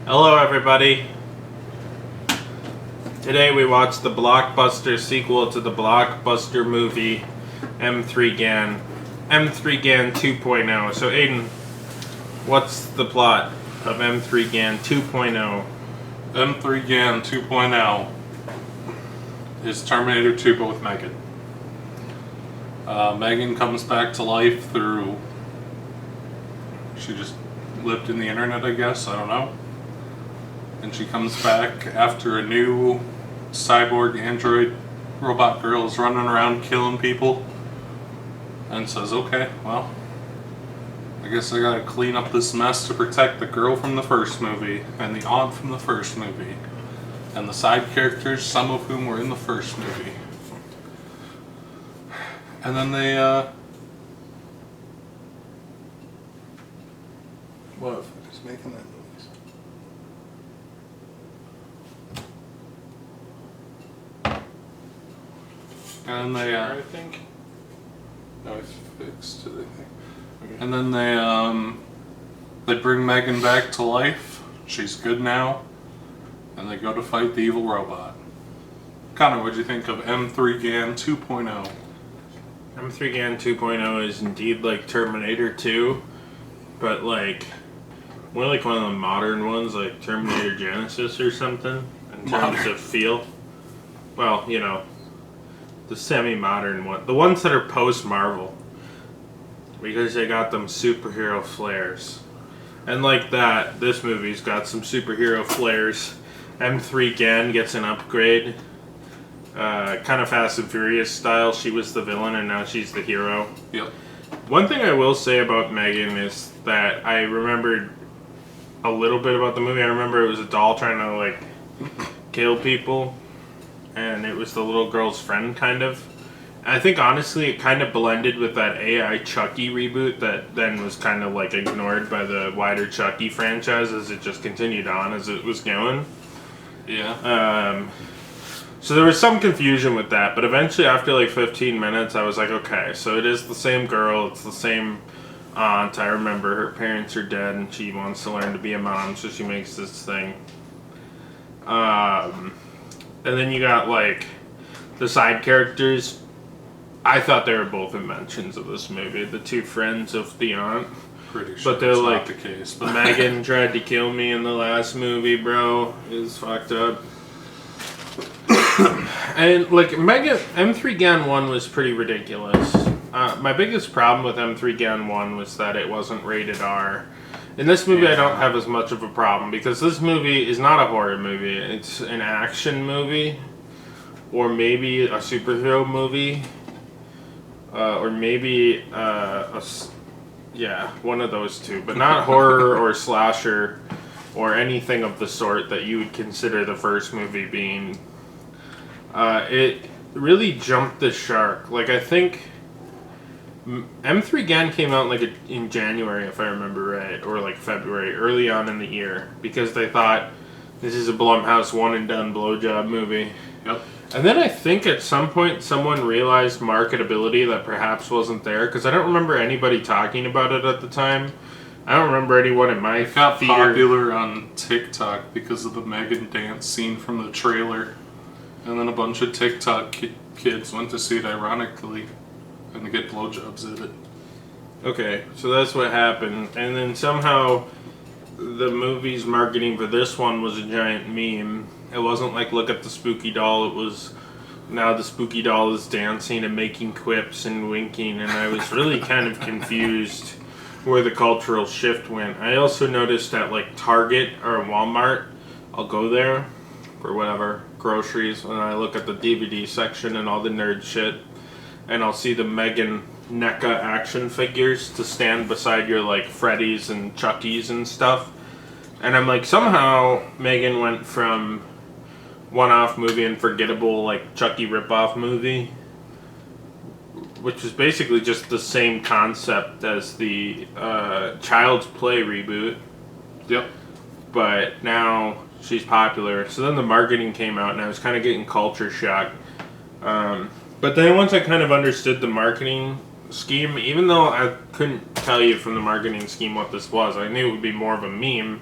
Hello everybody. Today we watched the blockbuster sequel to the blockbuster movie M3GAN. M3GAN 2.0. So Aiden, what's the plot of M3GAN 2.0? M3GAN 2.0 is Terminator 2 but with M3GAN. M3GAN comes back to life through... She just lived in the internet, I guess, I don't know. And she comes back after a new cyborg android robot girl is running around killing people. And says, okay, well, I guess I gotta clean up this mess to protect the girl from the first movie and the aunt from the first movie. And the side characters, some of whom were in the first movie. And then they, what the fuck is making that noise? And they, I think. no, it's fixed, I think. Okay. And then they bring M3GAN back to life. She's good now. And they go to fight the evil robot. Connor, what'd you think of M3GAN 2.0? M3GAN 2.0 is indeed like Terminator 2, but like more like one of the modern ones, like Terminator Genesis or something, in terms of feel. Well, you know, the semi-modern one. The ones that are post-Marvel. Because they got them superhero flares. And like that, this movie's got some superhero flares. M3GAN gets an upgrade. Kind of Fast and Furious style. She was the villain and now she's the hero. Yep. One thing I will say about M3GAN is that I remembered a little bit about the movie. I remember it was a doll trying to like kill people. And it was the little girl's friend, kind of. And I think, honestly, it kind of blended with that AI Chucky reboot that then was kind of, like, ignored by the wider Chucky franchise as it just continued on as it was going. Yeah. So there was some confusion with that, but eventually, after, like, 15 minutes, I was like, okay, so it is the same girl, it's the same aunt. I remember her parents are dead, and she wants to learn to be a mom, so she makes this thing. And then you got, like, the side characters. I thought they were both inventions of this movie. The two friends of the aunt. Pretty sure but they're that's like, not the case. But M3GAN tried to kill me in the last movie, bro. It's fucked up. And, like, M3GAN 1 was pretty ridiculous. My biggest problem with M3GAN 1 was that it wasn't rated R. In this movie, I don't have as much of a problem because this movie is not a horror movie. It's an action movie, or maybe a superhero movie, or maybe one of those two. But not horror or slasher or anything of the sort that you would consider the first movie being. It really jumped the shark. Like, I think M3GAN came out like in January, if I remember right, or like February, early on in the year, because they thought this is a Blumhouse one and done blowjob movie. Yep. And then I think at some point someone realized marketability that perhaps wasn't there, because I don't remember anybody talking about it at the time. I don't remember anyone in my It got theater. popular on TikTok because of the M3GAN dance scene from the trailer, and then a bunch of TikTok kids went to see it ironically. And to get blowjobs at it. Okay, so that's what happened. And then somehow the movie's marketing for this one was a giant meme. It wasn't like, look at the spooky doll. It was, now the spooky doll is dancing and making quips and winking. And I was really kind of confused where the cultural shift went. I also noticed at like Target or Walmart, I'll go there for whatever, groceries, and I look at the DVD section and all the nerd shit. And I'll see the M3GAN NECA action figures to stand beside your, like, Freddy's and Chucky's and stuff. And I'm like, somehow M3GAN went from one-off movie and forgettable, like, Chucky ripoff movie, which was basically just the same concept as the Child's Play reboot. Yep. But now she's popular. So then the marketing came out and I was kind of getting culture shock. But then once I kind of understood the marketing scheme, even though I couldn't tell you from the marketing scheme what this was, I knew it would be more of a meme.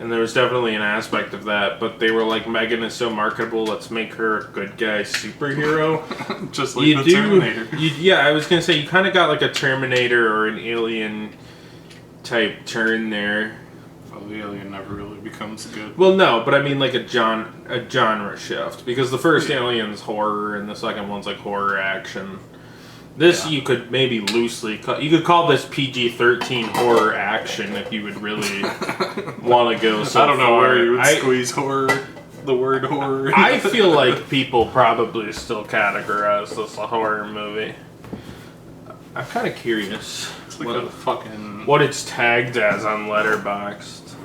And there was definitely an aspect of that, but they were like, M3GAN is so marketable, let's make her a good guy superhero. Just like the Terminator. Yeah, I was gonna say, you kind of got like a Terminator or an Alien type turn there. Well, the Alien never really becomes good. Well, no, but I mean like a genre shift, because the first Alien's horror and the second one's like horror action. This you could maybe loosely you could call this PG-13 horror action if you would really want to go so I don't know far. where you would squeeze horror, the word horror. I feel like people probably still categorize this a horror movie. I'm kind of curious. It's like a fucking... what it's tagged as on Letterboxd.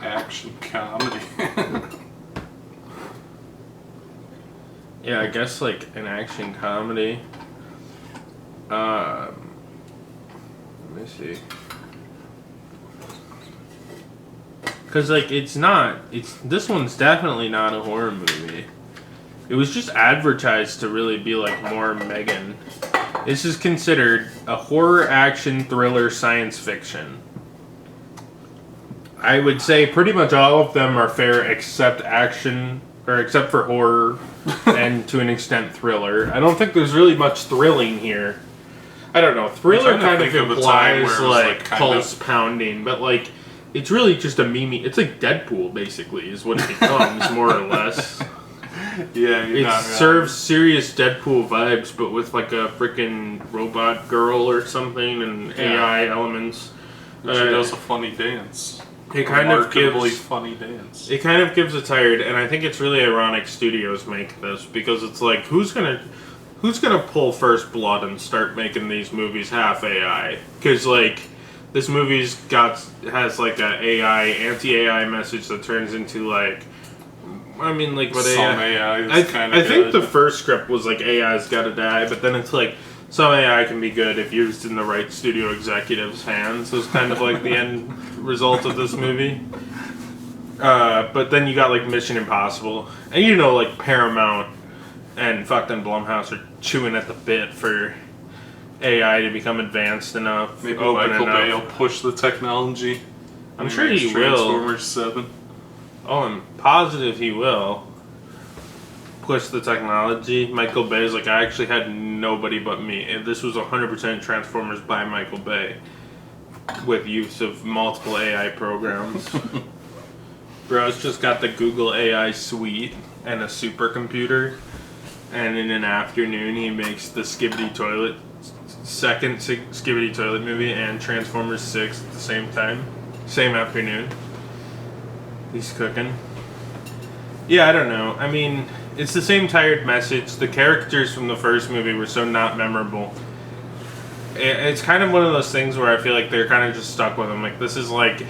Action comedy. Yeah, I guess like an action comedy. Let me see. Because like this one's definitely not a horror movie. It was just advertised to really be like more M3GAN. This is considered a horror action thriller science fiction. I would say pretty much all of them are fair except action, or except for horror, and to an extent thriller. I don't think there's really much thrilling here. I don't know. Thriller kind of implies like pulse pounding, but like it's really just a meme. It's like Deadpool, basically, is what it becomes, more or less. Yeah, it serves serious Deadpool vibes, but with like a freaking robot girl or something and AI elements. She does a funny dance. It kind of gives funny dance. It kind of gives a tired, and I think it's really ironic studios make this, because it's like who's gonna pull first blood and start making these movies half AI? Because like this movie's has like a anti-AI message that turns into like, I mean, like what AI is kind of I think the first script was like AI's gotta die, but then it's like some AI can be good if used in the right studio executive's hands. Was kind of like the end result of this movie. But then you got like Mission Impossible, and like Paramount and fucking Blumhouse are chewing at the bit for AI to become advanced enough. Maybe Michael Bay will push the technology. I'm sure he will. Transformers 7. Oh, I'm positive he will push the technology. Michael Bay's like, I actually had nobody but me. And this was 100% Transformers by Michael Bay, with use of multiple AI programs. Bro's just got the Google AI suite and a supercomputer, and in an afternoon he makes the second Skibidi Toilet movie and Transformers 6 at the same time. Same afternoon. He's cooking. Yeah, I don't know. I mean, it's the same tired message. The characters from the first movie were so not memorable. It's kind of one of those things where I feel like they're kind of just stuck with them. Like, this is like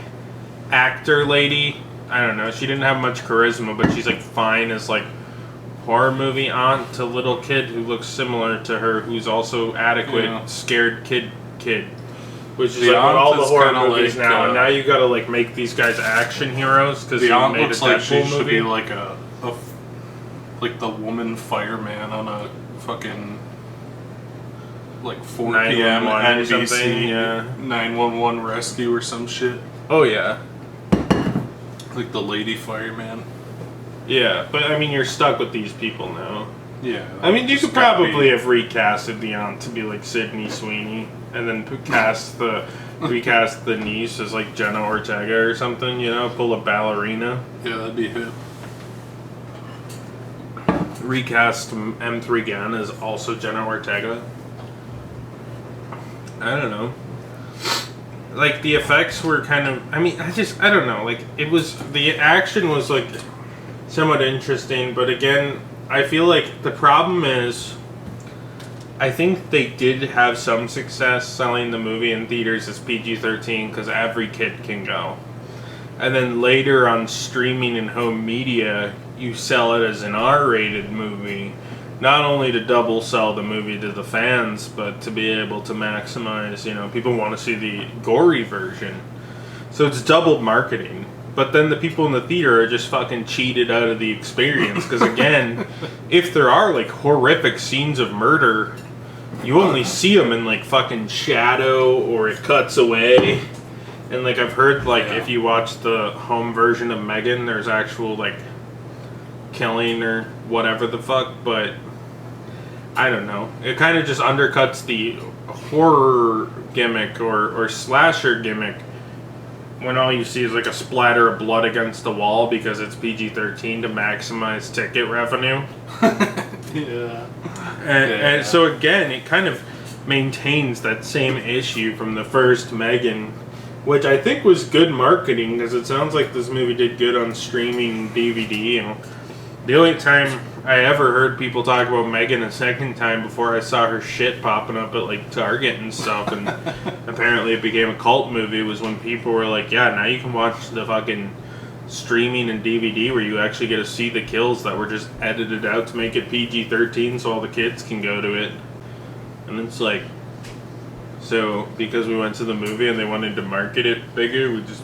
actor lady. I don't know. She didn't have much charisma, but she's like fine as like horror movie aunt to little kid who looks similar to her, who's also adequate scared kid. Which is like what all the horror movies like, now, and now you gotta like make these guys action heroes because you made a Deadpool like she movie. Should be like like the woman fireman on a fucking like 4 p.m. NBC 911 rescue or some shit. Oh yeah, like the lady fireman. Yeah, but I mean you're stuck with these people now. Yeah. I mean you could probably have recasted the aunt to be like Sydney Sweeney. And then recast the niece as like Jenna Ortega or something, pull a ballerina. Yeah, that'd be hip. Recast M3GAN as also Jenna Ortega. I don't know. Like the effects were kind of, I don't know. Like the action was like somewhat interesting, but again, I feel like the problem is, I think they did have some success selling the movie in theaters as PG-13 because every kid can go. And then later on streaming and home media, you sell it as an R-rated movie, not only to double sell the movie to the fans, but to be able to maximize, people want to see the gory version. So it's double marketing. But then the people in the theater are just fucking cheated out of the experience because again, if there are like horrific scenes of murder, you only see them in like fucking shadow or it cuts away. And like I've heard, like Yeah. if you watch the home version of M3GAN, there's actual like killing or whatever the fuck. But I don't know. It kind of just undercuts the horror gimmick or slasher gimmick when all you see is like a splatter of blood against the wall because it's PG-13 to maximize ticket revenue. Yeah. And so again, it kind of maintains that same issue from the first M3GAN, which I think was good marketing because it sounds like this movie did good on streaming DVD. And the only time I ever heard people talk about M3GAN a second time before I saw her shit popping up at like Target and stuff, and apparently it became a cult movie, was when people were like, yeah, now you can watch the fucking streaming and DVD where you actually get to see the kills that were just edited out to make it PG-13 so all the kids can go to it. And it's like, so because we went to the movie and they wanted to market it bigger, we just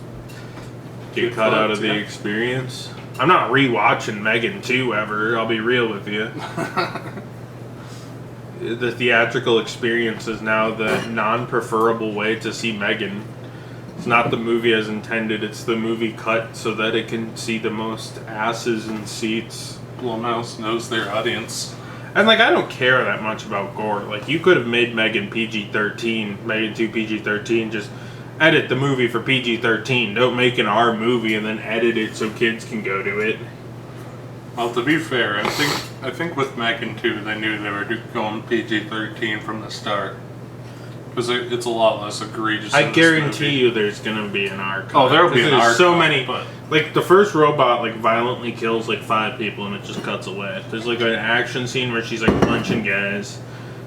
get cut out of the experience. I'm not rewatching M3GAN 2 ever, I'll be real with you. The theatrical experience is now the non-preferable way to see M3GAN. It's not the movie as intended, it's the movie cut so that it can see the most asses in seats. Blumhouse knows their audience. And like, I don't care that much about gore. Like, you could have made M3GAN PG-13, M3GAN 2 PG-13, just edit the movie for PG-13. Don't make an R movie and then edit it so kids can go to it. Well, to be fair, I think with M3GAN 2 they knew they were going PG-13 from the start. Because it's a lot less egregious. I guarantee you there's gonna be an R cut. Oh, there'll be an R cut. So many, but like the first robot like violently kills like 5 people and it just cuts away. There's like an action scene where she's like punching guys,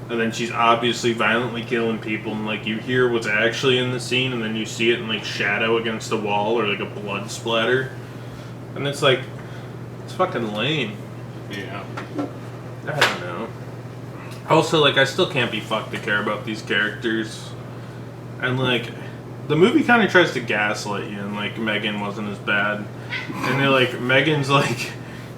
and then she's obviously violently killing people, and like you hear what's actually in the scene, and then you see it in like shadow against the wall or like a blood splatter, and it's like, it's fucking lame. yeah. I don't know. Also, like, I still can't be fucked to care about these characters. And, like, the movie kind of tries to gaslight you, and, like, M3GAN wasn't as bad. And they're like, M3GAN's like,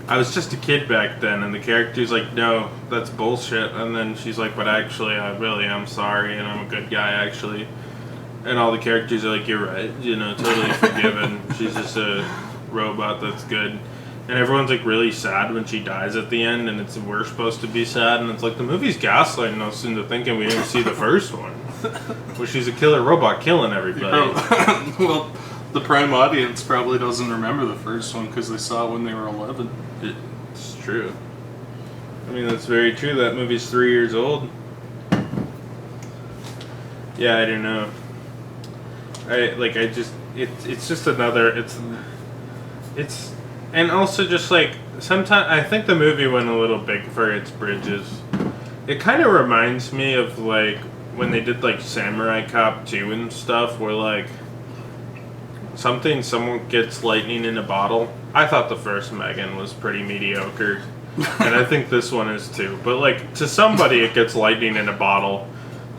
I was just a kid back then, and the character's like, no, that's bullshit. And then she's like, but actually, I really am sorry, and I'm a good guy, actually. And all the characters are like, you're right, you know, totally forgiven. She's just a robot that's good. And everyone's like really sad when she dies at the end, and we're supposed to be sad, and it's like the movie's gaslighting us into thinking we didn't see the first one, where she's a killer robot killing everybody. Well, the prime audience probably doesn't remember the first one because they saw it when they were 11. It's true. I mean, that's very true. That movie's 3 years old. Yeah, I don't know. It's just another. It's. And also just like, sometimes, I think the movie went a little big for its bridges. It kind of reminds me of like, when they did like Samurai Cop 2 and stuff, where like, someone gets lightning in a bottle. I thought the first M3GAN was pretty mediocre. And I think this one is too. But like, to somebody it gets lightning in a bottle.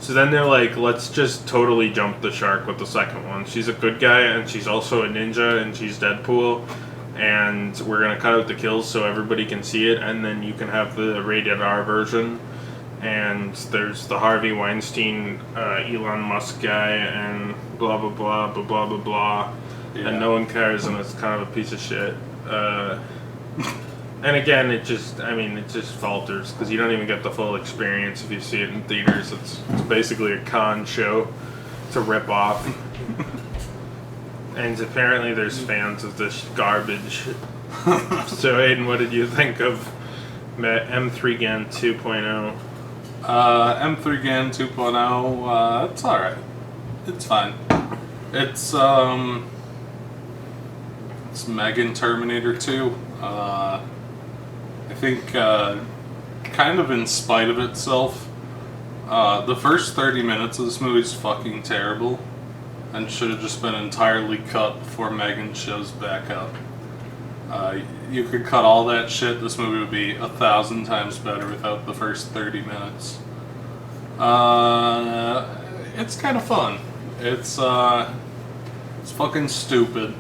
So then they're like, let's just totally jump the shark with the second one. She's a good guy, and she's also a ninja, and she's Deadpool. And we're going to cut out the kills so everybody can see it, and then you can have the rated R version. And there's the Harvey Weinstein, Elon Musk guy, and blah, blah, blah, blah, blah, blah, blah. Yeah. And no one cares, and it's kind of a piece of shit. And again, it just falters, because you don't even get the full experience if you see it in theaters. It's basically a con show to rip off. And apparently there's fans of this garbage. So Aiden, what did you think of M3GAN 2.0? M3GAN 2.0, it's alright. It's fine. It's M3GAN Terminator 2. I think, kind of in spite of itself, the first 30 minutes of this movie is fucking terrible. And should have just been entirely cut before M3GAN shows back up. You could cut all that shit, this movie would be 1,000 times better without the first 30 minutes. It's kind of fun. It's fucking stupid.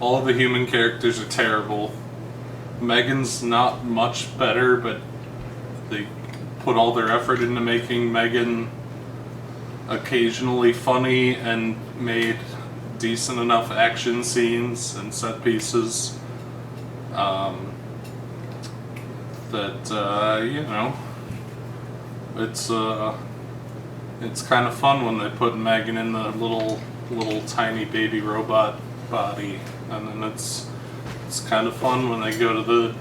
All of the human characters are terrible. M3GAN's not much better, but they put all their effort into making M3GAN occasionally funny and made decent enough action scenes and set pieces. It's kind of fun when they put M3GAN in the little tiny baby robot body, and then it's kind of fun when they go to the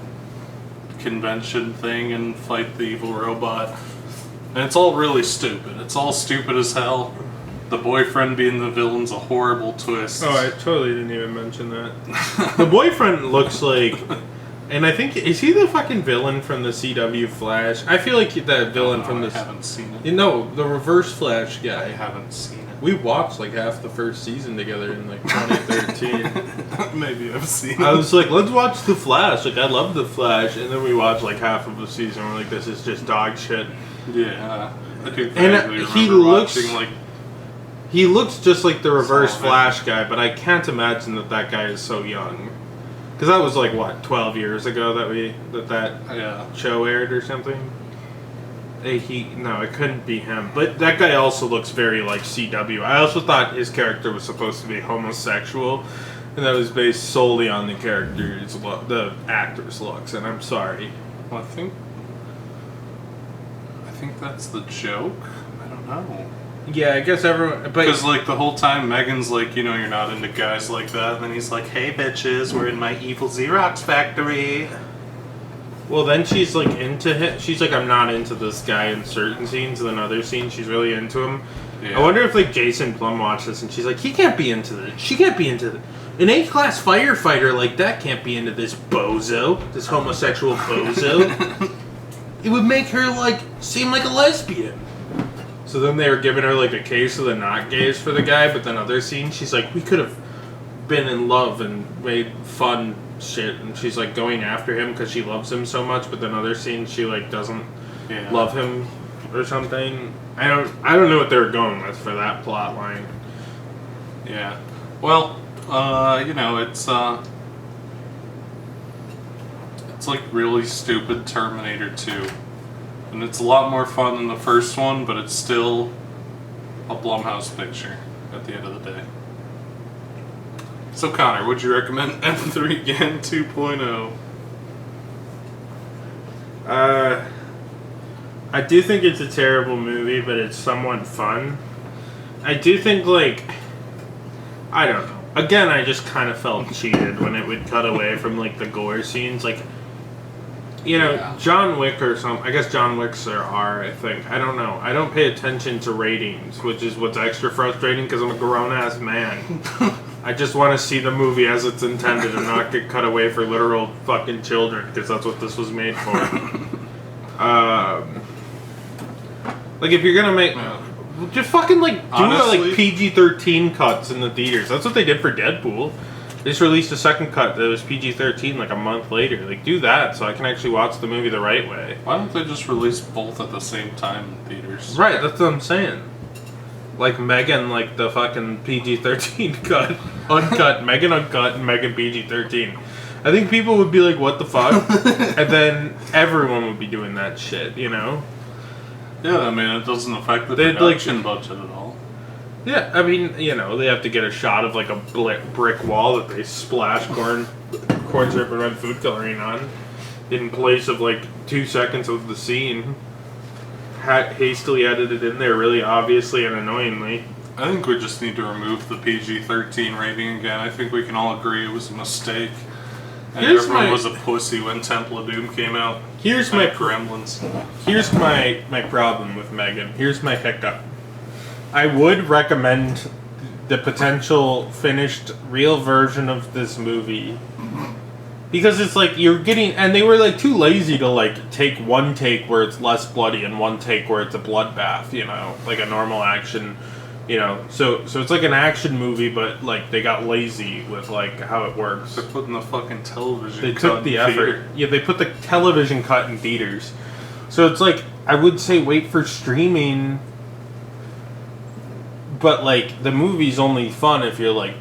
convention thing and fight the evil robot. And it's all really stupid. It's all stupid as hell. The boyfriend being the villain's a horrible twist. Oh, I totally didn't even mention that. The boyfriend looks like... And I think... Is he the fucking villain from the CW Flash? I feel like that villain from the... I haven't seen it. No, the Reverse Flash guy. I haven't seen it. We watched like half the first season together in like 2013. Maybe I've seen it. I was like, let's watch The Flash. Like, I love The Flash. And then we watched like half of the season. We're like, this is just dog shit. Yeah. I do And he looks... watching, like, he looks just like the Reverse Flash guy, but I can't imagine that guy is so young. Because that was like, what, 12 years ago that show aired or something? No, it couldn't be him. But that guy also looks very like CW. I also thought his character was supposed to be homosexual, and that was based solely on the actor's looks, and I'm sorry. Well, I think that's the joke. I don't know. Yeah, I guess everyone... Because, like, the whole time M3GAN's like, you're not into guys like that. And then he's like, hey, bitches, we're in my evil Xerox factory. Well, then she's, like, into him. She's like, I'm not into this guy in certain scenes. And then other scenes, she's really into him. Yeah. I wonder if, like, Jason Blum watched this and she's like, he can't be into this. She can't be into this. An A-class firefighter like that can't be into this bozo. This homosexual bozo. It would make her, like, seem like a lesbian. So then they were giving her, like, a case of the not gays for the guy, but then other scenes, she's like, we could have been in love and made fun shit, and she's, like, going after him because she loves him so much, but then other scenes, she, like, doesn't love him or something. I don't know what they were going with for that plot line. Yeah. Well, it's like really stupid Terminator 2. And it's a lot more fun than the first one, but it's still a Blumhouse picture at the end of the day. So Connor, would you recommend M3GAN 2.0? I do think it's a terrible movie, but it's somewhat fun. I do think, like, I don't know. Again, I just kind of felt cheated when it would cut away from, like, the gore scenes. Like, John Wick or something. I guess John Wicks there are, I think. I don't know. I don't pay attention to ratings, which is what's extra frustrating because I'm a grown-ass man. I just want to see the movie as it's intended and not get cut away for literal fucking children because that's what this was made for. Like, if you're gonna make... Just fucking, like, do like PG-13 cuts in the theaters. That's what they did for Deadpool. They just released a second cut that was PG-13 like a month later. Like, do that so I can actually watch the movie the right way. Why don't they just release both at the same time in theaters? Right, that's what I'm saying. Like M3GAN, like the fucking PG-13 cut. Uncut, M3GAN Uncut, and M3GAN PG-13. I think people would be like, what the fuck? And then everyone would be doing that shit, Yeah, I mean, it doesn't affect the production budget at all. Yeah, I mean, they have to get a shot of, like, a brick wall that they splash corn syrup and red food coloring on in place of, like, 2 seconds of the scene. Hastily edited in there, really obviously and annoyingly. I think we just need to remove the PG-13 rating again. I think we can all agree it was a mistake. And everyone was a pussy when Temple of Doom came out. Here's my Gremlins. Here's my problem with M3GAN. Here's my hiccup. I would recommend the potential finished real version of this movie. Because it's like you're getting... And they were like too lazy to like take one take where it's less bloody and one take where it's a bloodbath, like a normal action, So it's like an action movie, but like they got lazy with like how it works. They're putting the fucking television They cut took the in effort. theater. Yeah, they put the television cut in theaters. So it's like, I would say wait for streaming... But, like, the movie's only fun if you're, like,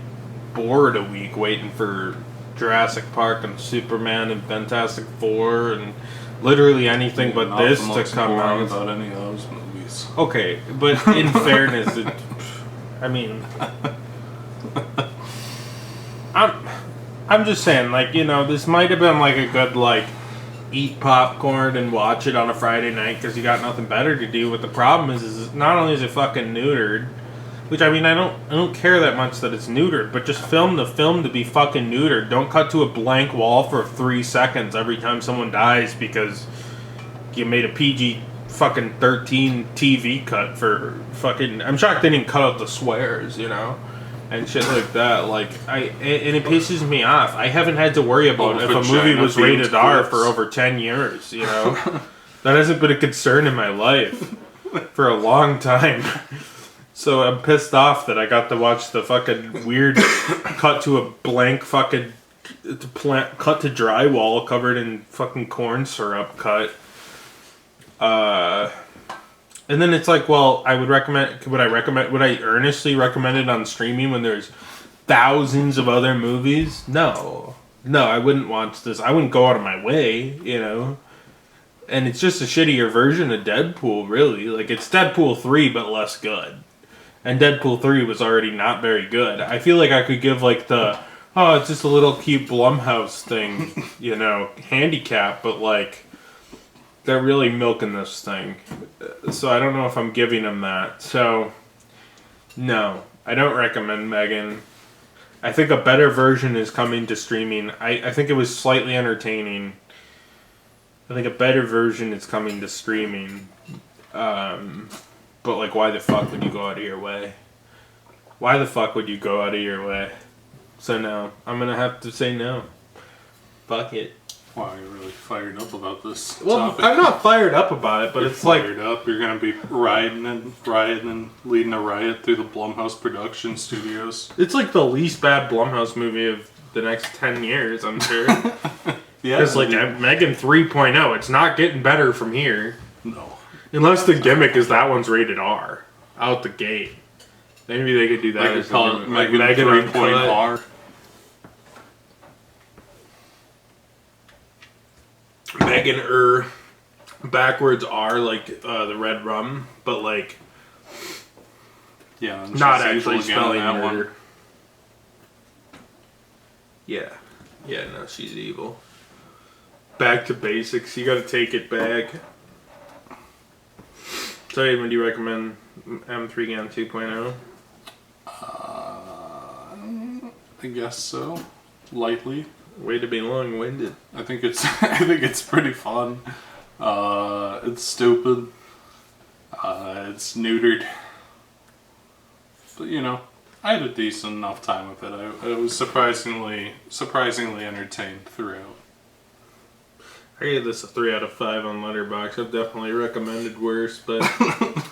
bored a week waiting for Jurassic Park and Superman and Fantastic Four and literally anything but this to come out. About any of those movies. Okay, but in fairness, I mean... I'm just saying, like, you know, this might have been like a good like eat popcorn and watch it on a Friday night because you got nothing better to do. But the problem is not only is it fucking neutered, which I mean I don't care that much that it's neutered, but just film the film to be fucking neutered. Don't cut to a blank wall for 3 seconds every time someone dies because you made a PG fucking 13 TV cut for fucking. I'm shocked they didn't cut out the swears, you know. And shit like that, like and it pisses me off. I haven't had to worry about if a movie was rated R for over 10 years. You know, that hasn't been a concern in my life for a long time. So I'm pissed off that I got to watch the fucking weird cut to a blank fucking cut to drywall covered in fucking corn syrup cut. And then it's like, well, I would recommend. Would I earnestly recommend it on streaming when there's thousands of other movies? No, I wouldn't watch this. I wouldn't go out of my way, you know. And it's just a shittier version of Deadpool, really. Like it's Deadpool 3, but less good. And Deadpool 3 was already not very good. I feel like I could give like it's just a little cute Blumhouse thing, you know, handicap, but like. They're really milking this thing. So I don't know if I'm giving them that. So, no. I don't recommend M3GAN. I think a better version is coming to streaming. I think it was slightly entertaining. I think a better version is coming to streaming. But, like, why the fuck would you go out of your way? Why the fuck would you go out of your way? So, no. I'm gonna have to say no. Fuck it. Wow, you're really fired up about this topic. I'm not fired up about it, but it's fired up. You're gonna be riding and leading a riot through the Blumhouse production studios. It's like the least bad Blumhouse movie of the next 10 years, I'm sure. Yeah, because like M3GAN 3.0, it's not getting better from here. No, unless the gimmick is that one's rated R out the gate. Maybe they could do that. They could call it M3GAN 3.R. M3GAN backwards R like the red rum, but like not actually spelling that one. Yeah, no, she's evil. Back to basics. You got to take it back. So, when do you recommend M3GAN 2.0? I guess so. Lightly. Way to be long-winded. I think it's pretty fun. It's stupid. It's neutered. But you know, I had a decent enough time with it. I was surprisingly entertained throughout. I gave this a 3 out of 5 on Letterboxd. I've definitely recommended worse, but I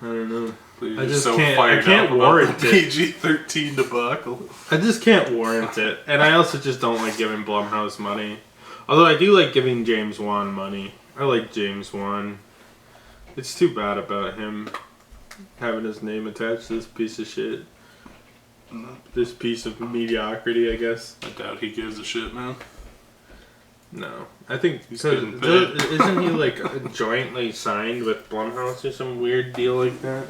don't know. I just can't warrant it. PG-13 debacle. I just can't warrant it. And I also just don't like giving Blumhouse money. Although I do like giving James Wan money. I like James Wan. It's too bad about him having his name attached to this piece of shit. This piece of mediocrity, I guess. I doubt he gives a shit, man. No. I think... Isn't he like jointly signed with Blumhouse or some weird deal like that?